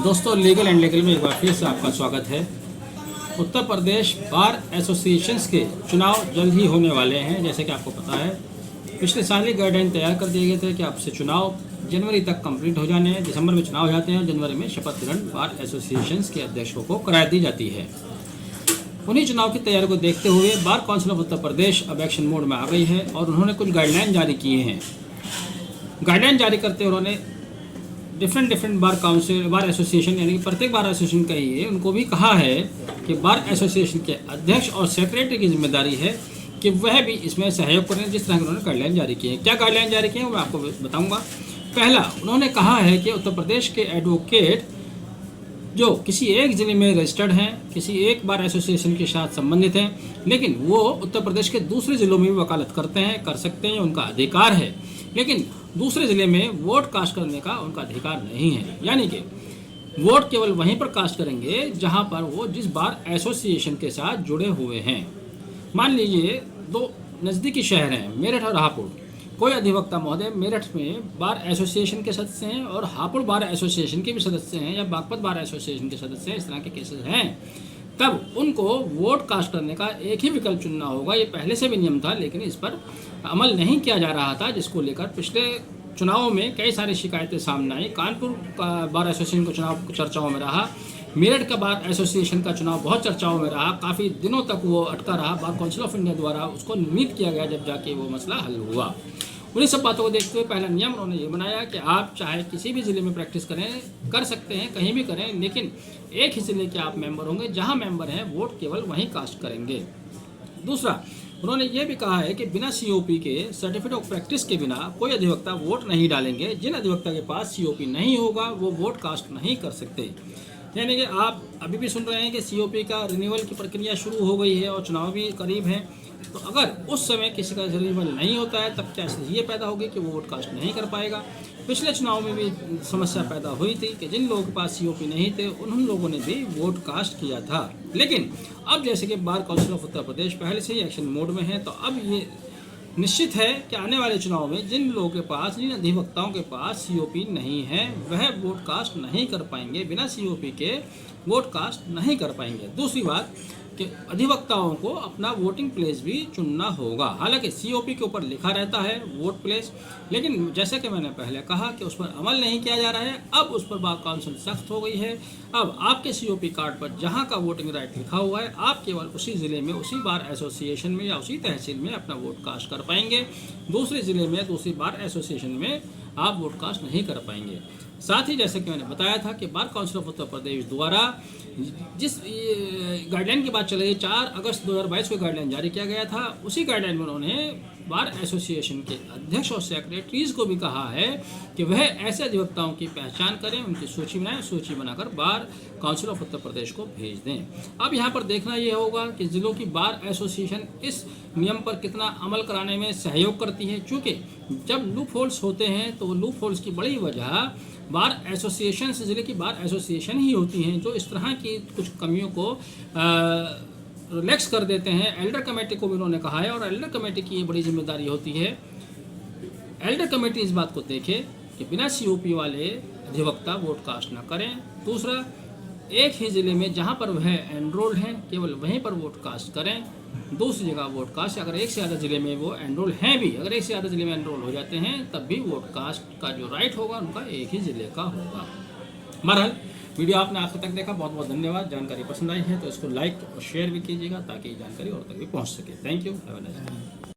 दोस्तों legal and legal में एक बार फिर से आपका स्वागत है। उत्तर प्रदेश बार एसोसिएशंस के चुनाव जल्द ही होने वाले हैं। जैसे कि आपको पता है, पिछले साल ही गाइडलाइन तैयार कर दिए गए थे कि आपसे चुनाव जनवरी तक कंप्लीट हो जाने हैं। दिसंबर में चुनाव हो जाते हैं और जनवरी में शपथ ग्रहण बार एसोसिएशंस के अध्यक्षों को करा दी जाती है। उन्हीं चुनाव की तैयारी को देखते हुए bar council of Uttar Pradesh अब एक्शन मोड में आ गई है और उन्होंने कुछ गाइडलाइन जारी किए हैं। गाइडलाइन जारी करते हुए उन्होंने डिफरेंट बार एसोसिएशन यानी कि प्रत्येक बार एसोसिएशन का ही है, उनको भी कहा है कि बार एसोसिएशन के अध्यक्ष और सेक्रेटरी की जिम्मेदारी है कि वह भी इसमें सहयोग करें, जिस तरह की उन्होंने गाइडलाइन जारी की है। क्या गाइडलाइन जारी की है वो मैं आपको बताऊंगा। पहला, उन्होंने कहा है कि उत्तर प्रदेश के एडवोकेट जो किसी एक ज़िले में रजिस्टर्ड हैं, किसी एक बार एसोसिएशन के साथ संबंधित हैं, लेकिन वो उत्तर प्रदेश के दूसरे ज़िलों में भी वकालत करते हैं, कर सकते हैं, उनका अधिकार है, लेकिन दूसरे ज़िले में वोट कास्ट करने का उनका अधिकार नहीं है। यानी कि वोट केवल वहीं पर कास्ट करेंगे जहां पर वो जिस बार एसोसिएशन के साथ जुड़े हुए हैं। मान लीजिए दो नज़दीकी शहर हैं, मेरठ और हापुड़। कोई अधिवक्ता महोदय मेरठ में बार एसोसिएशन के सदस्य हैं और हापुड़ बार एसोसिएशन के भी सदस्य हैं या बागपत बार एसोसिएशन के सदस्य हैं, इस तरह के केसेस हैं, तब उनको वोट कास्ट करने का एक ही विकल्प चुनना होगा। ये पहले से भी नियम था, लेकिन इस पर अमल नहीं किया जा रहा था, जिसको लेकर पिछले चुनावों में कई सारी शिकायतें सामने आई। कानपुर बार एसोसिएशन का चुनाव चर्चाओं में रहा, मेरठ का बार एसोसिएशन का चुनाव बहुत चर्चाओं में रहा, काफ़ी दिनों तक वो अटका रहा। बार काउंसिल ऑफ इंडिया द्वारा उसको नियमित किया गया, जब जाके वो मसला हल हुआ। उन्हीं सब बातों को देखते हुए पहला नियम उन्होंने ये बनाया कि आप चाहे किसी भी ज़िले में प्रैक्टिस कर सकते हैं, कहीं भी करें, लेकिन एक ही ज़िले के आप मेंबर होंगे, जहां मेंबर हैं वोट केवल वहीं कास्ट करेंगे। दूसरा, उन्होंने ये भी कहा है कि बिना सीओपी के सर्टिफिकेट ऑफ प्रैक्टिस के बिना कोई अधिवक्ता वोट नहीं डालेंगे। जिन अधिवक्ता के पास सीओपी नहीं होगा वो वोट कास्ट नहीं कर सकते। यानी कि आप अभी भी सुन रहे हैं कि सीओपी का रिन्यूअल की प्रक्रिया शुरू हो गई है और चुनाव भी करीब है। तो अगर उस समय किसी का रिन्यूअल नहीं होता है, तब क्या स्थिति ये पैदा होगी कि वो वोट कास्ट नहीं कर पाएगा। पिछले चुनाव में भी समस्या पैदा हुई थी कि जिन लोगों के पास सीओपी नहीं थे उन लोगों ने भी वोट कास्ट किया था। लेकिन अब जैसे कि bar council of Uttar Pradesh पहले से ही एक्शन मोड में है, तो अब ये निश्चित है कि आने वाले चुनाव में जिन लोगों के पास, जिन अधिवक्ताओं के पास सीओपी नहीं है, वह वोट कास्ट नहीं कर पाएंगे, बिना सीओपी के वोट कास्ट नहीं कर पाएंगे। दूसरी बात कि अधिवक्ताओं को अपना वोटिंग प्लेस भी चुनना होगा। हालांकि सीओपी के ऊपर लिखा रहता है वोट प्लेस, लेकिन जैसे कि मैंने पहले कहा कि उस पर अमल नहीं किया जा रहा है। अब उस पर बार काउंसिल सख्त हो गई है। अब आपके सीओपी कार्ड पर जहां का वोटिंग राइट लिखा हुआ है, आप केवल उसी ज़िले में, उसी बार एसोसिएशन में या उसी तहसील में अपना वोट कास्ट कर पाएंगे। दूसरे ज़िले में, दूसरी बार एसोसिएशन में आप वोट कास्ट नहीं कर पाएंगे। साथ ही जैसे कि मैंने बताया था कि bar council of Uttar Pradesh द्वारा जिस गाइडलाइन की बात चल रही है, 4 अगस्त 2022 को गाइडलाइन जारी किया गया था। उसी गाइडलाइन में उन्होंने बार एसोसिएशन के अध्यक्ष और सेक्रेटरीज को भी कहा है कि वह ऐसे अधिवक्ताओं की पहचान करें, उनकी सूची बनाएं, सूची बनाकर bar council of Uttar Pradesh को भेज दें। अब यहाँ पर देखना ये होगा कि ज़िलों की बार एसोसिएशन इस नियम पर कितना अमल कराने में सहयोग करती है, क्योंकि जब लूप होल्स होते हैं तो वो लूप होल्स की बड़ी वजह बार एसोसिएशन से, ज़िले की बार एसोसिएशन ही होती हैं, जो इस तरह की कुछ कमियों को रिलैक्स कर देते हैं। एल्डर कमेटी को भी उन्होंने कहा है और एल्डर कमेटी की ये बड़ी जिम्मेदारी होती है। एल्डर कमेटी इस बात को देखे कि बिना सीओपी वाले अधिवक्ता वोट कास्ट न करें। दूसरा, एक ही ज़िले में जहां पर वह एनरोल्ड हैं केवल वहीं पर वोट कास्ट करें। दूसरी जगह वोट कास्ट, अगर एक से ज़्यादा ज़िले में वो एनरोल हैं भी, अगर एक से ज़्यादा ज़िले में एनरोल हो जाते हैं, तब भी वोट कास्ट का जो राइट होगा उनका एक ही ज़िले का होगा। बहरहाल वीडियो आपने आखिर तक देखा, बहुत बहुत धन्यवाद। जानकारी पसंद आई है तो इसको लाइक और शेयर भी कीजिएगा ताकि जानकारी और तक भी पहुंच सके। Thank you, have a nice day.